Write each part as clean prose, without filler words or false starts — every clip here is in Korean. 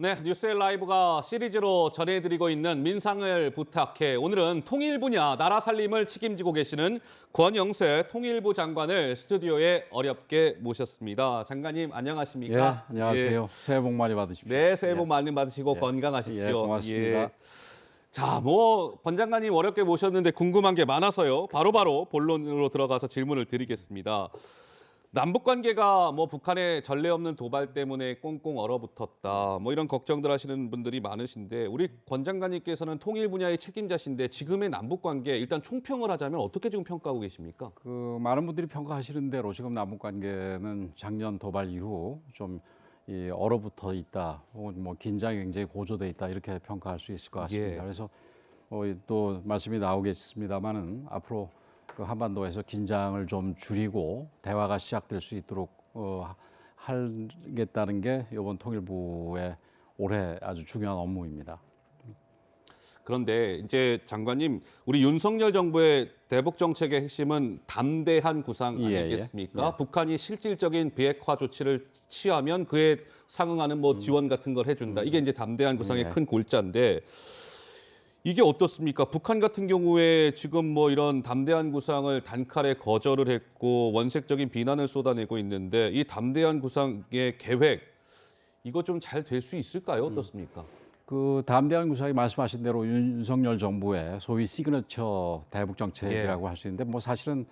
네, 뉴스의 라이브가 시리즈로 전해드리고 있는 민상을 부탁해. 오늘은 통일 분야 나라 살림을 책임지고 계시는 권영세 통일부 장관을 스튜디오에 어렵게 모셨습니다. 장관님 예, 안녕하십니까? 예. 안녕하세요. 새해 복 많이 받으십시오. 네, 새해 복 예, 많이 받으시고 예, 예, 건강하십시오. 고맙습니다. 예. 자, 권 장관님 어렵게 모셨는데 궁금한 게 많아서요. 바로바로 본론으로 들어가서 질문을 드리겠습니다. 남북 관계가 북한의 전례 없는 도발 때문에 꽁꽁 얼어붙었다. 이런 걱정들 하시는 분들이 많으신데 우리 권 장관님께서는 통일 분야의 책임자신데 지금의 남북 관계 일단 총평을 하자면 어떻게 지금 평가하고 계십니까? 많은 분들이 평가하시는 대로 지금 남북 관계는 작년 도발 이후 좀 얼어붙어 있다, 혹은 긴장이 굉장히 고조돼 있다 이렇게 평가할 수 있을 것 같습니다. 예. 그래서 또 말씀이 나오겠습니다만은 앞으로 그 한반도에서 긴장을 좀 줄이고 대화가 시작될 수 있도록 하겠다는 게 이번 통일부의 올해 아주 중요한 업무입니다. 그런데 이제 장관님, 우리 윤석열 정부의 대북 정책의 핵심은 담대한 구상 예, 아니겠습니까? 예, 예. 북한이 실질적인 비핵화 조치를 취하면 그에 상응하는 지원 같은 걸 해준다. 이게 이제 담대한 구상의 예. 큰 골자인데 이게 어떻습니까? 북한 같은 경우에 지금 이런 담대한 구상을 단칼에 거절을 했고 원색적인 비난을 쏟아내고 있는데 이 담대한 구상의 계획 이거 좀 잘 될 수 있을까요? 어떻습니까? 그 담대한 구상이 말씀하신 대로 윤석열 정부의 소위 시그너처 대북 정책이라고 할 수 있는데 사실은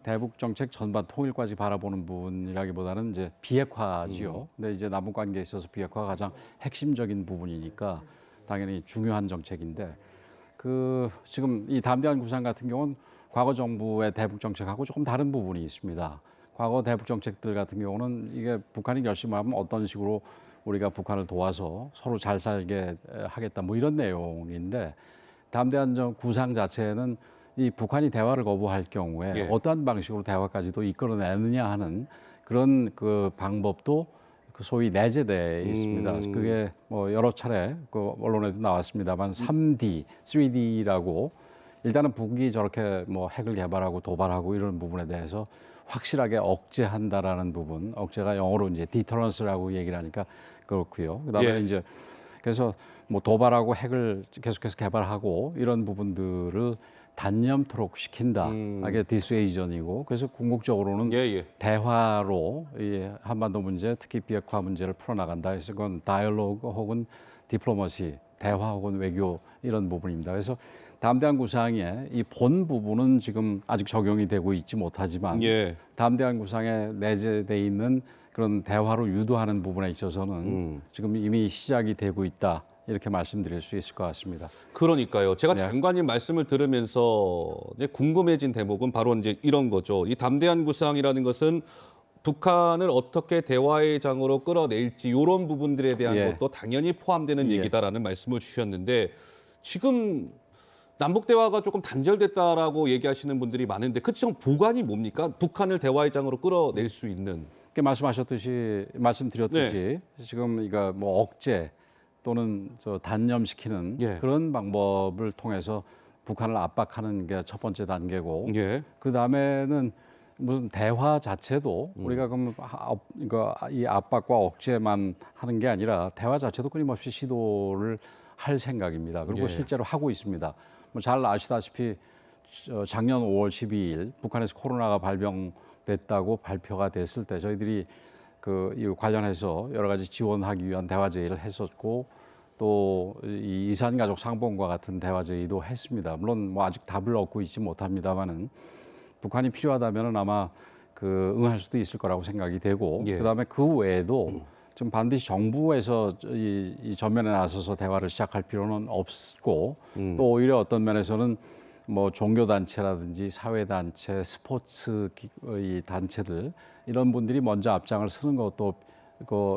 대북 정책 전반 통일까지 바라보는 부분이라기보다는 이제 비핵화지요. 근데 이제 남북 관계에 있어서 비핵화가 가장 핵심적인 부분이니까 당연히 중요한 정책인데 지금 이 담대한 구상 같은 경우는 과거 정부의 대북 정책하고 조금 다른 부분이 있습니다. 과거 대북 정책들 같은 경우는 이게 북한이 결심하면 어떤 식으로 우리가 북한을 도와서 서로 잘 살게 하겠다 이런 내용인데 담대한 구상 자체는 이 북한이 대화를 거부할 경우에 예. 어떠한 방식으로 대화까지도 이끌어내느냐 하는 그런 그 방법도 소위 내재되어 있습니다. 그게 여러 차례 그 언론에도 나왔습니다만 3D, 3D라고 일단은 북이 저렇게 핵을 개발하고 도발하고 이런 부분에 대해서 확실하게 억제한다라는 부분, 억제가 영어로 이제 디터런스라고 얘기를 하니까 그렇고요. 그다음에 예. 이제 그래서 도발하고 핵을 계속해서 개발하고 이런 부분들을 단념토록 시킨다. 이게 디스에이전이고 그래서 궁극적으로는 예, 예. 대화로 이 한반도 문제, 특히 비핵화 문제를 풀어나간다. 그래서 그건 다이얼로그 혹은 디플로머시, 대화 혹은 외교 이런 부분입니다. 그래서 담대한 구상의 이 본 부분은 지금 아직 적용이 되고 있지 못하지만 예. 담대한 구상에 내재돼 있는 그런 대화로 유도하는 부분에 있어서는 지금 이미 시작이 되고 있다. 이렇게 말씀드릴 수 있을 것 같습니다. 그러니까요. 제가 네. 장관님 말씀을 들으면서 이제 궁금해진 대목은 바로 이제 이런 거죠. 이 담대한 구상이라는 것은 북한을 어떻게 대화의 장으로 끌어낼지 이런 부분들에 대한 예. 것도 당연히 포함되는 예. 얘기다라는 말씀을 주셨는데 지금 남북 대화가 조금 단절됐다라고 얘기하시는 분들이 많은데 그 지금 보관이 뭡니까? 북한을 대화의 장으로 끌어낼 수 있는. 말씀드렸듯이 지금 이거 억제 또는 단념시키는 예. 그런 방법을 통해서 북한을 압박하는 게 첫 번째 단계고 예. 그 다음에는 무슨 대화 자체도 우리가 그럼 이 압박과 억제만 하는 게 아니라 대화 자체도 끊임없이 시도를 할 생각입니다. 그리고 예. 실제로 하고 있습니다. 잘 아시다시피 작년 5월 12일 북한에서 코로나가 발병됐다고 발표가 됐을 때 저희들이 이 관련해서 여러 가지 지원하기 위한 대화 제의를 했었고 또 이 이산가족 상봉과 같은 대화 제의도 했습니다. 물론 아직 답을 얻고 있지 못합니다만은 북한이 필요하다면은 아마 응할 수도 있을 거라고 생각이 되고 예. 그다음에 그 외에도 좀 반드시 정부에서 이 전면에 나서서 대화를 시작할 필요는 없고 또 오히려 어떤 면에서는 종교 단체라든지 사회 단체, 스포츠 이 단체들 이런 분들이 먼저 앞장을 서는 것도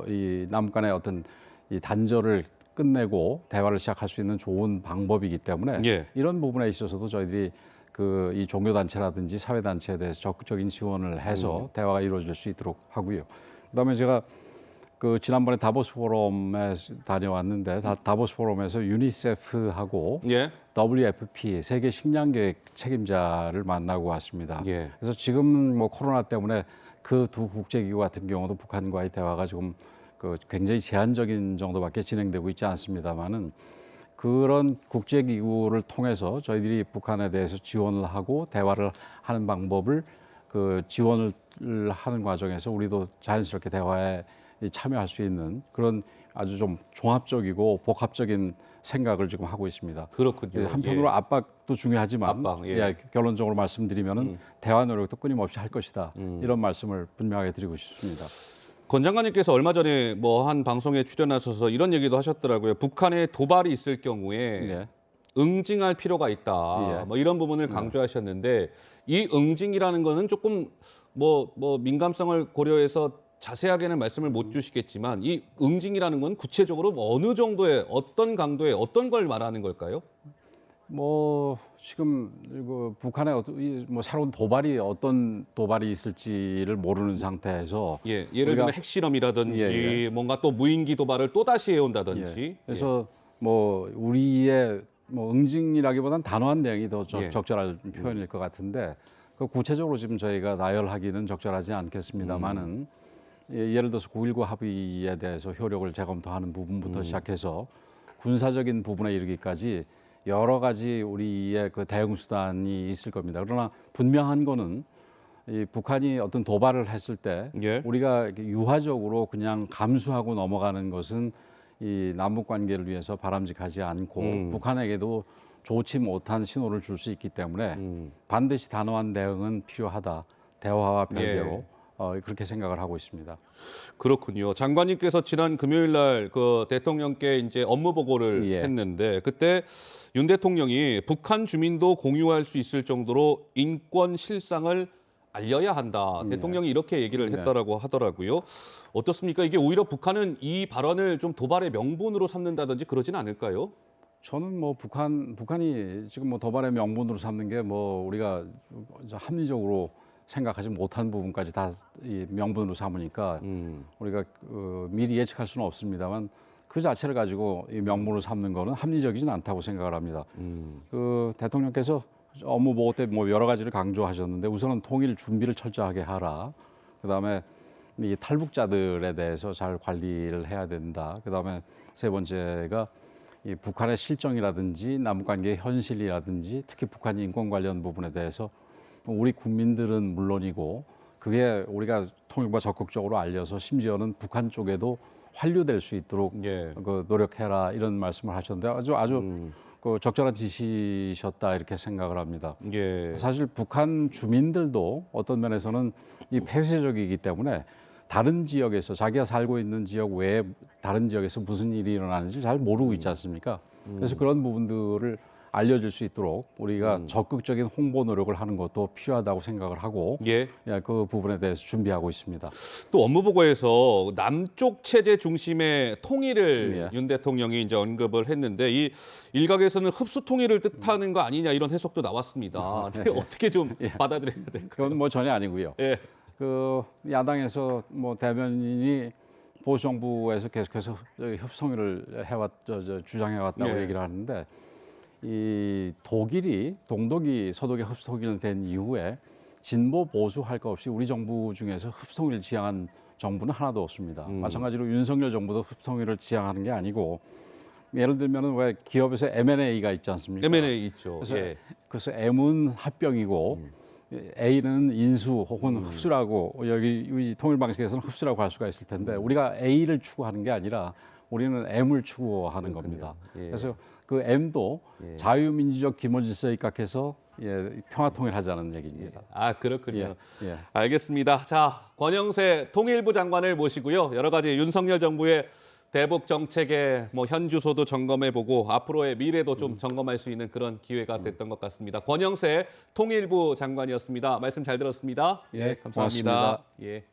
이 남북 간의 어떤 이 단절을 끝내고 대화를 시작할 수 있는 좋은 방법이기 때문에 예. 이런 부분에 있어서도 저희들이 이 종교 단체라든지 사회 단체에 대해서 적극적인 지원을 해서 대화가 이루어질 수 있도록 하고요. 그다음에 제가 지난번에 다보스 포럼에 다녀왔는데 다보스 포럼에서 유니세프하고 예. WFP 세계 식량 계획 책임자를 만나고 왔습니다. 예. 그래서 지금 코로나 때문에 그 두 국제기구 같은 경우도 북한과의 대화가 지금 그 굉장히 제한적인 정도밖에 진행되고 있지 않습니다만은 그런 국제기구를 통해서 저희들이 북한에 대해서 지원을 하고 대화를 하는 방법을 그 지원을 하는 과정에서 우리도 자연스럽게 대화에 참여할 수 있는 그런 아주 좀 종합적이고 복합적인 생각을 지금 하고 있습니다. 그렇군요. 한편으로 예. 압박도 중요하지만 압박, 예. 결론적으로 말씀드리면은 대화 노력도 끊임없이 할 것이다. 이런 말씀을 분명하게 드리고 싶습니다. 권 장관님께서 얼마 전에 뭐 한 방송에 출연하셔서 이런 얘기도 하셨더라고요. 북한에 도발이 있을 경우에 네. 응징할 필요가 있다. 예. 뭐 이런 부분을 강조하셨는데 이 응징이라는 거는 조금 뭐 민감성을 고려해서 자세하게는 말씀을 못 주시겠지만 이 응징이라는 건 구체적으로 뭐 어느 정도의 어떤 강도의 어떤 걸 말하는 걸까요? 뭐 지금 그 북한의 뭐 새로운 도발이 어떤 도발이 있을지를 모르는 상태에서 예, 예를 들면 핵실험이라든지 예, 뭔가 또 무인기 도발을 또 다시 해온다든지. 예. 그래서 뭐 우리의 뭐 응징이라기보다는 단호한 대응이 더 예. 적절할 표현일 것 같은데 그 구체적으로 지금 저희가 나열하기는 적절하지 않겠습니다만은 예를 들어서 9.19 합의에 대해서 효력을 재검토하는 부분부터 시작해서 군사적인 부분에 이르기까지 여러 가지 우리의 그 대응 수단이 있을 겁니다. 그러나 분명한 거는 이 북한이 어떤 도발을 했을 때 예. 우리가 이렇게 유화적으로 그냥 감수하고 넘어가는 것은 이 남북 관계를 위해서 바람직하지 않고 북한에게도 좋지 못한 신호를 줄 수 있기 때문에 반드시 단호한 대응은 필요하다. 대화와 별개로 그렇게 생각을 하고 있습니다. 그렇군요. 장관님께서 지난 금요일 날 그 대통령께 이제 업무 보고를 예. 했는데 그때 윤 대통령이 북한 주민도 공유할 수 있을 정도로 인권 실상을 알려야 한다. 대통령이 이렇게 얘기를 네. 했다라고 하더라고요. 어떻습니까? 이게 오히려 북한은 이 발언을 좀 도발의 명분으로 삼는다든지 그러진 않을까요? 저는 뭐 북한이 지금 뭐 도발의 명분으로 삼는 게 뭐 우리가 합리적으로 생각하지 못한 부분까지 다 이 명분으로 삼으니까 우리가 미리 예측할 수는 없습니다만 그 자체를 가지고 이 명분으로 삼는 거는 합리적이진 않다고 생각을 합니다. 그 대통령께서 업무 보고 때 뭐 여러 가지를 강조하셨는데 우선은 통일 준비를 철저하게 하라. 그다음에 이 탈북자들에 대해서 잘 관리를 해야 된다. 그다음에 세 번째가 이 북한의 실정이라든지 남북관계의 현실이라든지 특히 북한 인권 관련 부분에 대해서 우리 국민들은 물론이고 그게 우리가 통일부가 적극적으로 알려서 심지어는 북한 쪽에도 환류될 수 있도록 예. 그 노력해라 이런 말씀을 하셨는데 아주 그 적절한 지시셨다 이렇게 생각을 합니다. 예. 사실 북한 주민들도 어떤 면에서는 이 폐쇄적이기 때문에 다른 지역에서 자기가 살고 있는 지역 외에 다른 지역에서 무슨 일이 일어나는지 잘 모르고 있지 않습니까? 그래서 그런 부분들을 알려줄 수 있도록 우리가 적극적인 홍보 노력을 하는 것도 필요하다고 생각을 하고 예. 그 부분에 대해서 준비하고 있습니다. 또 업무 보고에서 남쪽 체제 중심의 통일을 예. 윤 대통령이 이제 언급을 했는데 이 일각에서는 흡수 통일을 뜻하는 거 아니냐 이런 해석도 나왔습니다. 근데 어떻게 좀 받아들여야 될까요? 그건 뭐 전혀 아니고요. 예. 그 야당에서 뭐 대변인이 보수 정부에서 계속해서 협상을 주장해왔다고 예. 얘기를 하는데 이 독일이 동독이 서독이 흡수통일된 이후에 진보 보수 할 것 없이 우리 정부 중에서 흡수통일 지향한 정부는 하나도 없습니다. 마찬가지로 윤석열 정부도 흡수통일을 지향하는 게 아니고 예를 들면은 왜 기업에서 M&A가 있지 않습니까? M&A 있죠. 그래서, 예. 그래서 M은 합병이고 A는 인수 혹은 흡수라고 여기 이 통일 방식에서는 흡수라고 할 수가 있을 텐데 우리가 A를 추구하는 게 아니라 우리는 M을 추구하는 겁니다. 예. 그래서 그 M도 자유민주적 기본질서에 입각해서 평화통일하자는 얘기입니다. 아, 그렇군요. 예. 알겠습니다. 자, 권영세 통일부 장관을 모시고요. 여러 가지 윤석열 정부의 대북 정책의 뭐 현주소도 점검해보고 앞으로의 미래도 좀 점검할 수 있는 그런 기회가 됐던 것 같습니다. 권영세 통일부 장관이었습니다. 말씀 잘 들었습니다. 예, 감사합니다. 고맙습니다. 예.